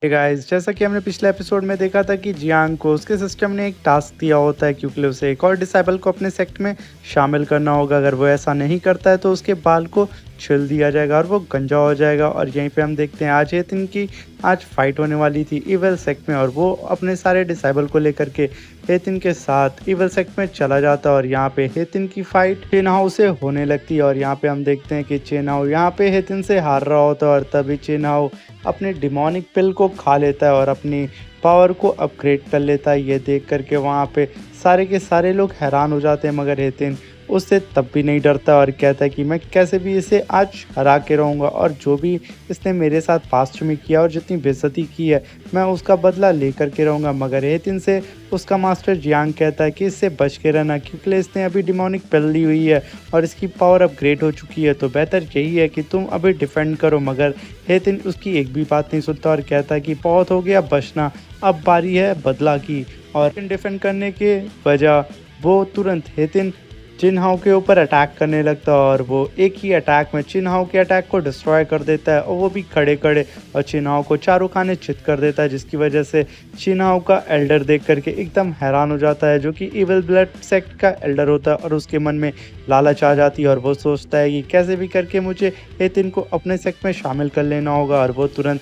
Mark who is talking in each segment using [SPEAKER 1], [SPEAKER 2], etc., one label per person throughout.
[SPEAKER 1] Hey guys, जैसा कि हमने पिछले एपिसोड में देखा था कि जियांग को उसके सिस्टम ने एक टास्क दिया होता है क्योंकि उसे एक और डिसेबल को अपने सेक्ट में शामिल करना होगा। अगर वो ऐसा नहीं करता है तो उसके बाल को छिल दिया जाएगा और वो गंजा हो जाएगा। और यहीं पे हम देखते हैं आज हेतिन की आज फाइट होने वाली थी इवल सेक्ट में, और वो अपने सारे डिसेबल को लेकर के हेतिन के साथ इवल सेक्ट में चला जाता है। और यहाँ पे हेतिन की फाइट चेनहाउ से होने लगती है और यहाँ पे हम देखते हैं कि चेनहाउ यहाँ पे हेतिन से हार रहा होता है, और तभी चेनहाउ अपने डिमोनिक पिल को खा लेता है और अपनी पावर को अपग्रेड कर लेता है। ये देख करके वहाँ पे सारे के सारे लोग हैरान हो जाते हैं, मगर हेतिन उससे तब भी नहीं डरता और कहता है कि मैं कैसे भी इसे आज हरा के रहूँगा, और जो भी इसने मेरे साथ पास्ट में किया और जितनी बेइज्जती की है मैं उसका बदला लेकर के रहूँगा। मगर हेतिन से उसका मास्टर जियांग कहता है कि इससे बच के रहना, क्योंकि इसने अभी डिमोनिक पिल ली हुई है और इसकी पावर अपग्रेड हो चुकी है, तो बेहतर यही है कि तुम अभी डिफेंड करो। मगर हेतिन उसकी एक भी बात नहीं सुनता और कहता है कि बहुत हो गया बचना, अब बारी है बदला की। और डिफेंड करने के बजाय वो तुरंत हेतिन चिन्हाओ के ऊपर अटैक करने लगता है, और वो एक ही अटैक में चिन्हाओ के अटैक को डिस्ट्रॉय कर देता है, और वो भी खड़े खड़े, और चिन्हाओ को चारों खाने चित कर देता है, जिसकी वजह से चिन्हाओ का एल्डर देख करके एकदम हैरान हो जाता है, जो कि इविल ब्लड सेक्ट का एल्डर होता है। और उसके मन में लालच आ जाती है और वो सोचता है कि कैसे भी करके मुझे हेतिन को अपने सेक्ट में शामिल कर लेना होगा, और वो तुरंत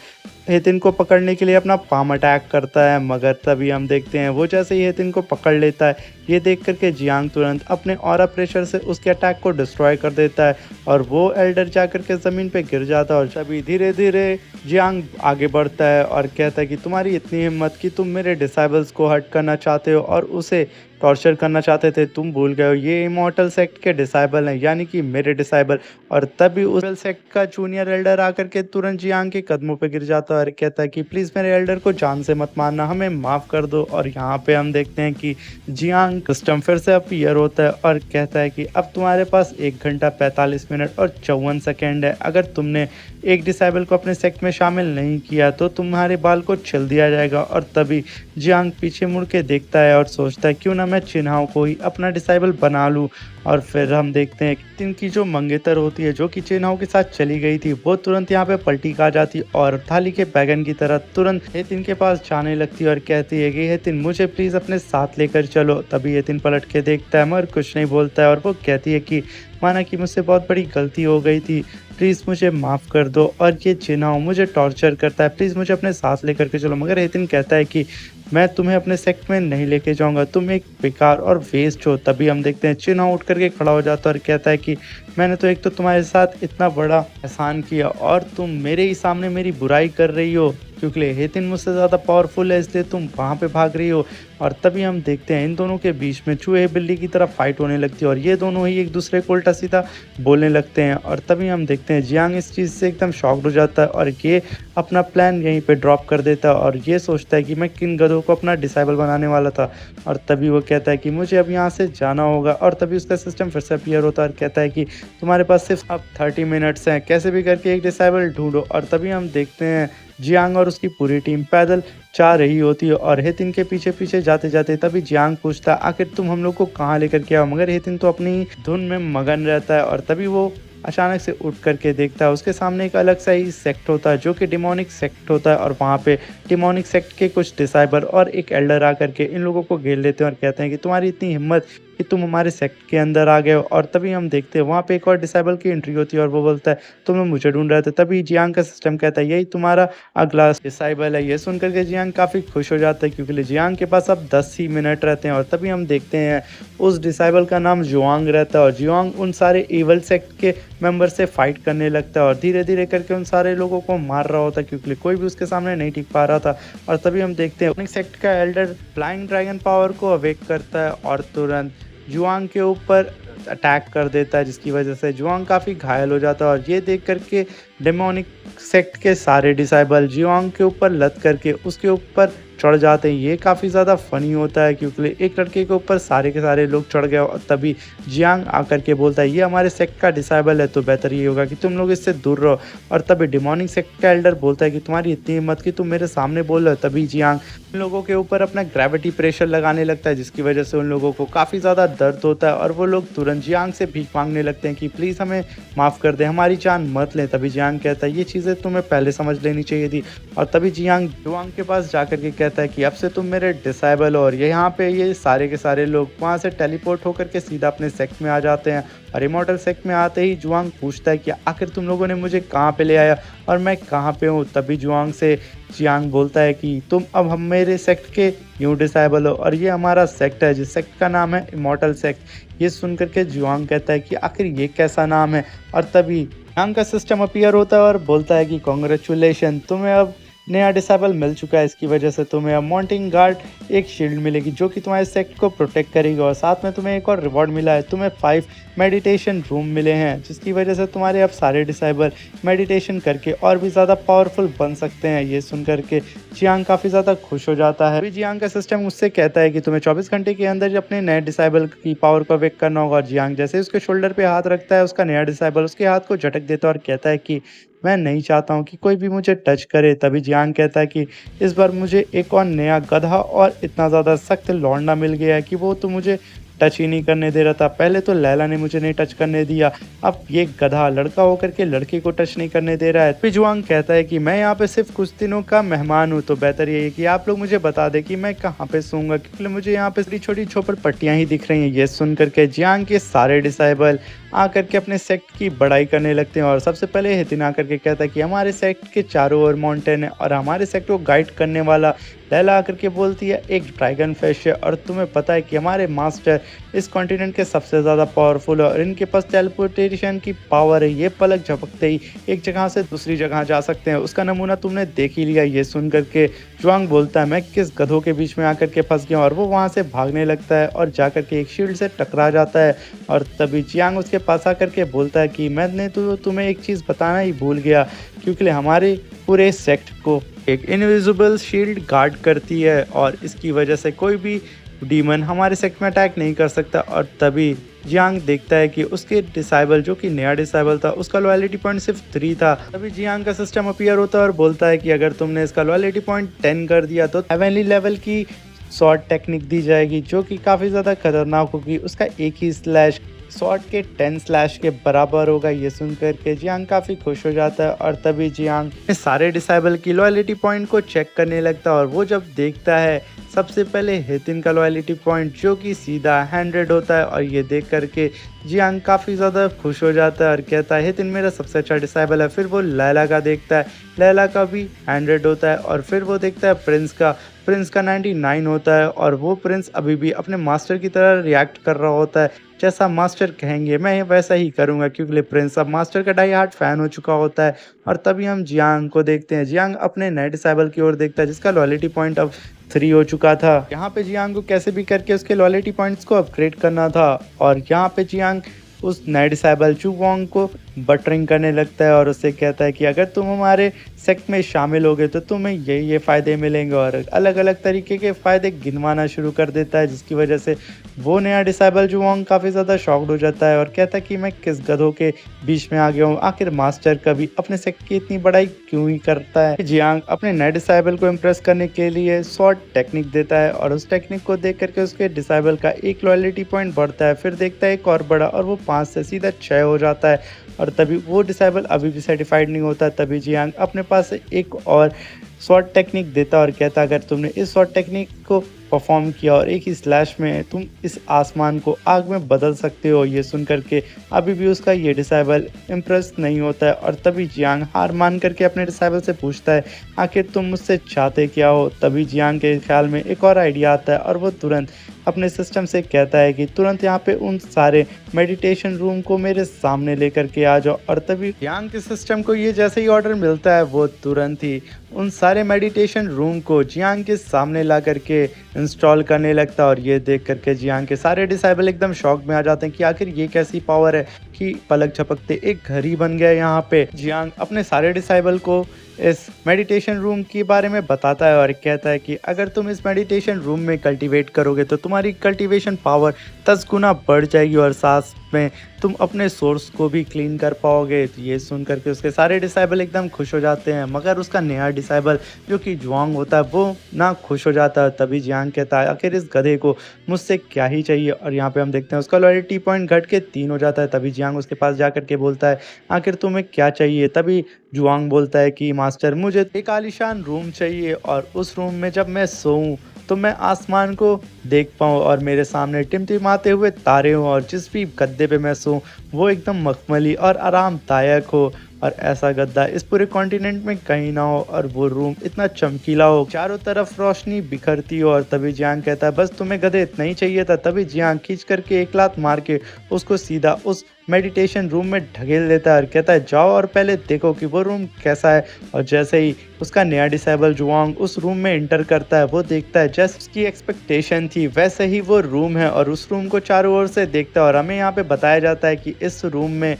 [SPEAKER 1] हेतिन को पकड़ने के लिए अपना पाम अटैक करता है। मगर तभी हम देखते हैं वो जैसे ही हेतिन को पकड़ लेता है, ये देख करके जियांग तुरंत अपने ऑरा प्रेशर से उसके अटैक को डिस्ट्रॉय कर देता है, और वो एल्डर जा करके ज़मीन पे गिर जाता है। और तभी धीरे धीरे जियांग आगे बढ़ता है और कहता है कि तुम्हारी इतनी हिम्मत कि तुम मेरे डिसाइबल्स को हर्ट करना चाहते हो और उसे टॉर्चर करना चाहते थे, तुम भूल गए हो ये इमॉर्टल सेक्ट के डिसाइबल हैं, यानी कि मेरे डिसाइबल। और तभी उस सेक्ट का जूनियर एल्डर आकर के तुरंत जियांग के कदमों पे गिर जाता है और कहता है कि प्लीज़ मेरे एल्डर को जान से मत मारना, हमें माफ़ कर दो। और यहाँ पे हम देखते हैं कि जियांग सिस्टम फिर से अपीयर होता है और कहता है कि अब तुम्हारे पास 1 घंटा 45 मिनट और 54 सेकेंड है। अगर तुमने एक डिसाइबल को अपने सेक्ट में शामिल नहीं किया तो तुम्हारे बाल को छिल दिया जाएगा। और तभी जियांग पीछे मुड़ के देखता है और सोचता है क्यों ना मैं चिन्हाओ को ही अपना डिसाइबल बना लूँ। और फिर हम देखते हैं कि इनकी जो मंगेतर होती है, जो कि चिन्हाओ के साथ चली गई थी, वो तुरंत यहाँ पे पलटी खा जाती और थाली के बैगन की तरह तुरंत हेतिन के पास जाने लगती है और कहती है कि हेतिन मुझे प्लीज़ अपने साथ लेकर चलो। तभी हेतिन पलट के देखता है मगर कुछ नहीं बोलता है, और वो कहती है कि माना कि मुझसे बहुत बड़ी गलती हो गई थी, प्लीज़ मुझे माफ़ कर दो, और ये चिन्हाओ मुझे टॉर्चर करता है, प्लीज़ मुझे अपने साथ लेकर के चलो। मगर हेतिन कहता है कि मैं तुम्हें अपने सेक्ट में नहीं लेके जाऊंगा, तुम एक बेकार और वेस्ट हो। तभी हम देखते हैं चिन्हाओ उठ करके खड़ा हो जाता है और कहता है कि मैंने तो एक तो तुम्हारे साथ इतना बड़ा एहसान किया और तुम मेरे ही सामने मेरी बुराई कर रही हो, क्योंकि हेतिन मुझसे ज़्यादा पावरफुल है इसलिए तुम वहाँ पे भाग रही हो। और तभी हम देखते हैं इन दोनों के बीच में चूहे बिल्ली की तरह फाइट होने लगती है और ये दोनों ही एक दूसरे को उल्टा सीधा बोलने लगते हैं। और तभी हम देखते हैं जियांग इस चीज़ से एकदम शॉक्ड हो जाता है और ये अपना प्लान यहीं पे ड्रॉप कर देता है और ये सोचता है कि मैं किन गधों को अपना डिसाइबल बनाने वाला था। और तभी वो कहता है कि मुझे अब यहाँ से जाना होगा, और तभी उसका सिस्टम फिर से अपीयर होता है और कहता है कि तुम्हारे पास सिर्फ अब 30 मिनट्स हैं, कैसे भी करके एक डिसाइबल ढूंढो। और तभी हम देखते हैं जियांग और उसकी पूरी टीम पैदल जा रही होती है और हेतिन के पीछे पीछे जाते जाते तभी जियांग पूछता है आखिर तुम हम लोग को कहाँ लेकर के आओ। मगर हेतिन तो अपनी धुन में मगन रहता है और तभी वो अचानक से उठ करके देखता है उसके सामने एक अलग सा ही सेक्ट होता है, जो कि डिमोनिक सेक्ट होता है। और वहाँ पे डिमोनिक सेक्ट के कुछ डिसाइबर और एक एल्डर आकर के इन लोगों को घेर लेते हैं और कहते हैं कि तुम्हारी इतनी हिम्मत कि तुम हमारे सेक्ट के अंदर आ गए हो। और तभी हम देखते हैं वहाँ पे एक और डिसाइबल की एंट्री होती है और वो बोलता है तुम लोग मुझे ढूंढ रहे थे। तभी जियांग का सिस्टम कहता है यही तुम्हारा अगला डिसाइबल है। ये सुनकर के जियांग काफ़ी खुश हो जाता है क्योंकि जियांग के पास अब 10 ही मिनट रहते हैं। और तभी हम देखते हैं उस डिसाइबल का नाम जुआंग रहता है और जुआंग उन सारे इवल सेक्ट के मेंबर से फाइट करने लगता है और धीरे धीरे करके उन सारे लोगों को मार रहा होता है क्योंकि कोई भी उसके सामने नहीं टिक पा रहा था। और तभी हम देखते हैं सेक्ट का एल्डर फ्लाइंग ड्रैगन पावर को अवेक करता है और तुरंत जुआंग के ऊपर अटैक कर देता है, जिसकी वजह से जुआंग काफ़ी घायल हो जाता है। और ये देख करके डेमोनिक सेक्ट के सारे डिसाइबल जुआंग के ऊपर लद करके उसके ऊपर चढ़ जाते हैं। ये काफ़ी ज़्यादा फनी होता है क्योंकि एक लड़के के ऊपर सारे के सारे लोग चढ़ गए और तभी जियांग आकर के बोलता है ये हमारे सेक्ट का डिसाइबल है, तो बेहतर ये होगा कि तुम लोग इससे दूर रहो। और तभी डिमोनिक सेक्ट का एल्डर बोलता है कि तुम्हारी इतनी हिम्मत कि तुम मेरे सामने बोल रहे हो। तभी जियांग उन लोगों के ऊपर अपना ग्रेविटी प्रेशर लगाने लगता है, जिसकी वजह से उन लोगों को काफ़ी ज़्यादा दर्द होता है और वो लोग तुरंत जियांग से भीख मांगने लगते हैं कि प्लीज़ हमें माफ़ कर दें, हमारी जान मत लें। तभी जियांग जियांग कहता है ये चीज़ें तुम्हें पहले समझ लेनी चाहिए थी। और तभी जियांग जुआंग के पास जाकर के कहता है कि अब से तुम मेरे डिसेबल हो। और यहाँ पे ये सारे के सारे लोग वहाँ से टेलीपोर्ट होकर के सीधा अपने सेक्ट में आ जाते हैं। और इमॉर्टल सेक्ट में आते ही जुआंग पूछता है कि आखिर तुम लोगों ने मुझे कहाँ पे ले आया और मैं कहाँ पे हूँ। तभी जुआंग से जियांग बोलता है कि तुम अब हम मेरे सेक्ट के न्यू डिसेबल हो और ये हमारा सेक्ट है जिस सेक्ट का नाम है इमॉर्टल सेक्ट। ये सुनकर के जुआंग कहता है कि आखिर ये कैसा नाम है। और तभी जियांग का सिस्टम अपीयर होता है और बोलता है कि कॉन्ग्रेचुलेशन, तुम्हें अब नया डिसेबल मिल चुका है। इसकी वजह से तुम्हें अब माउंटिंग गार्ड एक शील्ड मिलेगी जो कि तुम्हारे सेक्ट को प्रोटेक्ट करेगी। और साथ में तुम्हें एक और रिवॉर्ड मिला है, तुम्हें 5 मेडिटेशन रूम मिले हैं जिसकी वजह से तुम्हारे अब सारे डिसेबल मेडिटेशन करके और भी ज़्यादा पावरफुल बन सकते हैं। ये सुन करके जियांग काफ़ी ज़्यादा खुश हो जाता है। अभी जियांग का सिस्टम उससे कहता है कि तुम्हें 24 घंटे के अंदर अपने नए डिसेबल की पावर को अवेक करना होगा। और जियांग जैसे उसके शोल्डर पे हाथ रखता है उसका नया डिसेबल उसके हाथ को झटक देता है और कहता है कि मैं नहीं चाहता हूँ कि कोई भी मुझे टच करे। तभी जियांग कहता है कि इस बार मुझे एक और नया गधा और इतना ज़्यादा सख्त लौंडा मिल गया है कि वो तो मुझे टच ही नहीं करने दे रहा था। पहले तो लैला ने मुझे नहीं टच करने दिया, अब ये गधा लड़का होकर के लड़के को टच नहीं करने दे रहा है। फिर जुआंग कहता है कि मैं यहाँ पे सिर्फ कुछ दिनों का मेहमान हूँ, तो बेहतर ये है कि आप लोग मुझे बता दें कि मैं कहाँ पे सोऊंगा, क्योंकि मुझे यहाँ पे छोटी छोटी झोपड़पट्टियाँ ही दिख रही हैं। ये सुन करके जियांग के सारे डिसेबल आकर के अपने सेक्ट की बड़ाई करने लगते हैं। और सबसे पहले हितिन आकर के कहता है कि हमारे सेक्ट के चारों ओर माउंटेन है और हमारे सेक्ट को गाइड करने वाला। लैला आकर के बोलती है एक ड्रैगन फिश है और तुम्हें पता है कि हमारे मास्टर इस कॉन्टिनेंट के सबसे ज़्यादा पावरफुल है और इनके पास टेलीपोर्टेशन की पावर है। ये पलक झपकते ही एक जगह से दूसरी जगह जा सकते हैं, उसका नमूना तुमने देख ही लिया। ये सुन करके जुआंग बोलता है मैं किस गधों के बीच में आकर के फंस गया, और वो वहाँ से भागने लगता है और जाकर के एक शील्ड से टकरा जाता है। और तभी जियांग उसके पास आकर के बोलता है कि मैंने तो तुम्हें एक चीज़ बताना ही भूल गया, क्योंकि हमारे पूरे सेक्ट को एक इनविजिबल शील्ड गार्ड करती है और इसकी वजह से कोई भी डीमन हमारे सेक्ट में अटैक नहीं कर सकता। और तभी जियांग देखता है कि उसके डिसेबल जो कि नया डिसेबल था उसका लॉयलिटी पॉइंट सिर्फ 3 था। तभी जियांग का सिस्टम अपीयर होता है और बोलता है कि अगर तुमने इसका लॉयलिटी पॉइंट 10 कर दिया तो हेवनली लेवल की शॉर्ट टेक्निक दी जाएगी जो कि काफ़ी ज़्यादा खतरनाक होगी। उसका एक ही स्लैश शॉर्ट के 10 स्लैश के बराबर होगा। ये सुनकर के जियांग काफ़ी खुश हो जाता है। और तभी जियांग सारे डिसेबल की लॉयलिटी पॉइंट को चेक करने लगता है और वो जब देखता है सबसे पहले हितिन का लॉयलिटी पॉइंट जो कि सीधा 100 होता है। और ये देख करके जियांग काफ़ी ज़्यादा खुश हो जाता है और कहता है हितिन मेरा सबसे अच्छा डिसेबल है। फिर वो लैला का देखता है, लैला का भी 100 होता है। और फिर वो देखता है प्रिंस का 99 होता है और वो प्रिंस अभी भी अपने मास्टर की तरह रिएक्ट कर रहा होता है। जैसा मास्टर कहेंगे मैं वैसा ही करूँगा, क्योंकि प्रिंस अब मास्टर का डाई हार्ट फैन हो चुका होता है। और तभी हम जियांग को देखते हैं, जियांग अपने नए डिसेबल की ओर देखता है जिसका लॉयलिटी पॉइंट अब 3 हो चुका था। यहाँ पे जियांग को कैसे भी करके उसके लॉयलिटी पॉइंट्स को अपग्रेड करना था। और यहाँ पे जियांग उस नए डिसेबल चुवोंग को बटरिंग करने लगता है और उससे कहता है कि अगर तुम हमारे सेक्ट में शामिल होगे तो तुम्हें ये फ़ायदे मिलेंगे, और अलग अलग तरीके के फ़ायदे गिनवाना शुरू कर देता है। जिसकी वजह से वो नया डिसेबल जुओंग काफ़ी ज़्यादा शॉक्ड हो जाता है और कहता है कि मैं किस गधों के बीच में आ गया हूँ, आखिर मास्टर कभी अपने सेक्ट की इतनी बड़ाई क्यों ही करता है। जियांग अपने नए डिसेबल को इम्प्रेस करने के लिए शॉर्ट टेक्निक देता है और उस टेक्निक को देख करके उसके डिसेबल का एक लॉयलिटी पॉइंट बढ़ता है। फिर देखता है एक और बड़ा और वो 5 से सीधा 6 हो जाता है। और तभी वो डिसेबल अभी भी सेटिस्फाइड नहीं होता। तभी जियांग अपने पास एक और शॉर्ट टेक्निक देता और कहता अगर तुमने इस शॉर्ट टेक्निक को परफॉर्म किया और एक ही स्लैश में तुम इस आसमान को आग में बदल सकते हो। ये सुन करके अभी भी उसका ये डिसेबल इम्प्रेस नहीं होता है। और तभी जियांग हार मान करके अपने डिसेबल से पूछता है आखिर तुम मुझसे चाहते क्या हो। तभी जियांग के ख्याल में एक और आइडिया आता है और वो तुरंत अपने सिस्टम से कहता है कि तुरंत यहाँ पे उन सारे मेडिटेशन रूम को मेरे सामने लेकर के आ जाओ। और तभी जियांग के सिस्टम को ये जैसे ही ऑर्डर मिलता है वो तुरंत ही उन सारे मेडिटेशन रूम को जियांग के सामने ला करके इंस्टॉल करने लगता है। और ये देख करके जियांग के सारे डिसेबल एकदम शॉक में आ जाते हैं कि आखिर ये कैसी पावर है कि पलक झपकते एक घर ही बन गया। यहाँ पे जियांग अपने सारे डिसेबल को इस मेडिटेशन रूम के बारे में बताता है और कहता है कि अगर तुम इस मेडिटेशन रूम में कल्टीवेट करोगे तो तुम्हारी कल्टीवेशन पावर 10 गुना बढ़ जाएगी और साथ में तुम अपने सोर्स को भी क्लीन कर पाओगे। तो ये सुन करके उसके सारे डिसाइबल एकदम खुश हो जाते हैं, मगर उसका नया डिसाइबल जो कि जुआंग होता है वो ना खुश हो जाता है। तभी जियांग कहता है आखिर इस गधे को मुझसे क्या ही चाहिए, और यहाँ पे हम देखते हैं उसका लॉयल्टी पॉइंट घट के 3 हो जाता है। तभी जियांग उसके पास जा करके बोलता है आखिर तुम्हें क्या चाहिए। तभी जुआंग बोलता है कि मास्टर मुझे एक आलीशान रूम चाहिए और उस रूम में जब मैं सोऊं तो मैं आसमान को देख पाऊँ और मेरे सामने टिमटिमाते हुए तारे हों और जिस भी गद्दे पे मैं सोऊं वो एकदम मखमली और आरामदायक हो, और ऐसा गद्दा इस पूरे कॉन्टिनेंट में कहीं ना हो और वो रूम इतना चमकीला हो, चारों तरफ रोशनी बिखरती हो। और तभी जियांग कहता है बस तुम्हें गधे इतना ही चाहिए था। तभी जियांग खींच करके एक लात मार के उसको सीधा उस मेडिटेशन रूम में ढकेल देता है और कहता है जाओ और पहले देखो कि वो रूम कैसा है। और जैसे ही उसका नया डिसेबल जुआंग उस रूम में इंटर करता है वो देखता है जैसे उसकी एक्सपेक्टेशन थी वैसे ही वो रूम है, और उस रूम को चारों ओर से देखता है। और हमें यहाँ पे बताया जाता है कि इस रूम में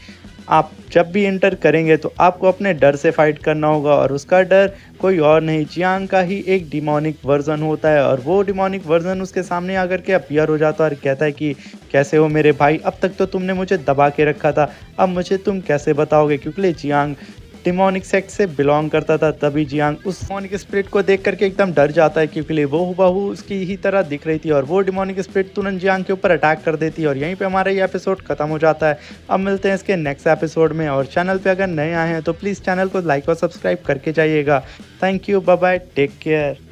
[SPEAKER 1] आप जब भी एंटर करेंगे तो आपको अपने डर से फाइट करना होगा, और उसका डर कोई और नहीं जियांग का ही एक डिमोनिक वर्जन होता है। और वो डिमोनिक वर्जन उसके सामने आकर के अपीयर हो जाता है और कहता है कि कैसे हो मेरे भाई, अब तक तो तुमने मुझे दबा के रखा था, अब मुझे तुम कैसे बताओगे। क्योंकि जियांग डिमोनिक सेक्ट से बिलोंग करता था। तभी जियांग उस डिमोनिक स्पिरिट को देख करके एकदम डर जाता है क्योंकि वो हुबहू उसकी ही तरह दिख रही थी, और वो डिमोनिक स्पिरिट तुरंत जियांग के ऊपर अटैक कर देती है। और यहीं पे हमारा ये एपिसोड खत्म हो जाता है। अब मिलते हैं इसके नेक्स्ट एपिसोड में, और चैनल पे अगर नए आए हैं तो प्लीज़ चैनल को लाइक और सब्सक्राइब करके जाइएगा। Thank you, bye bye, take care.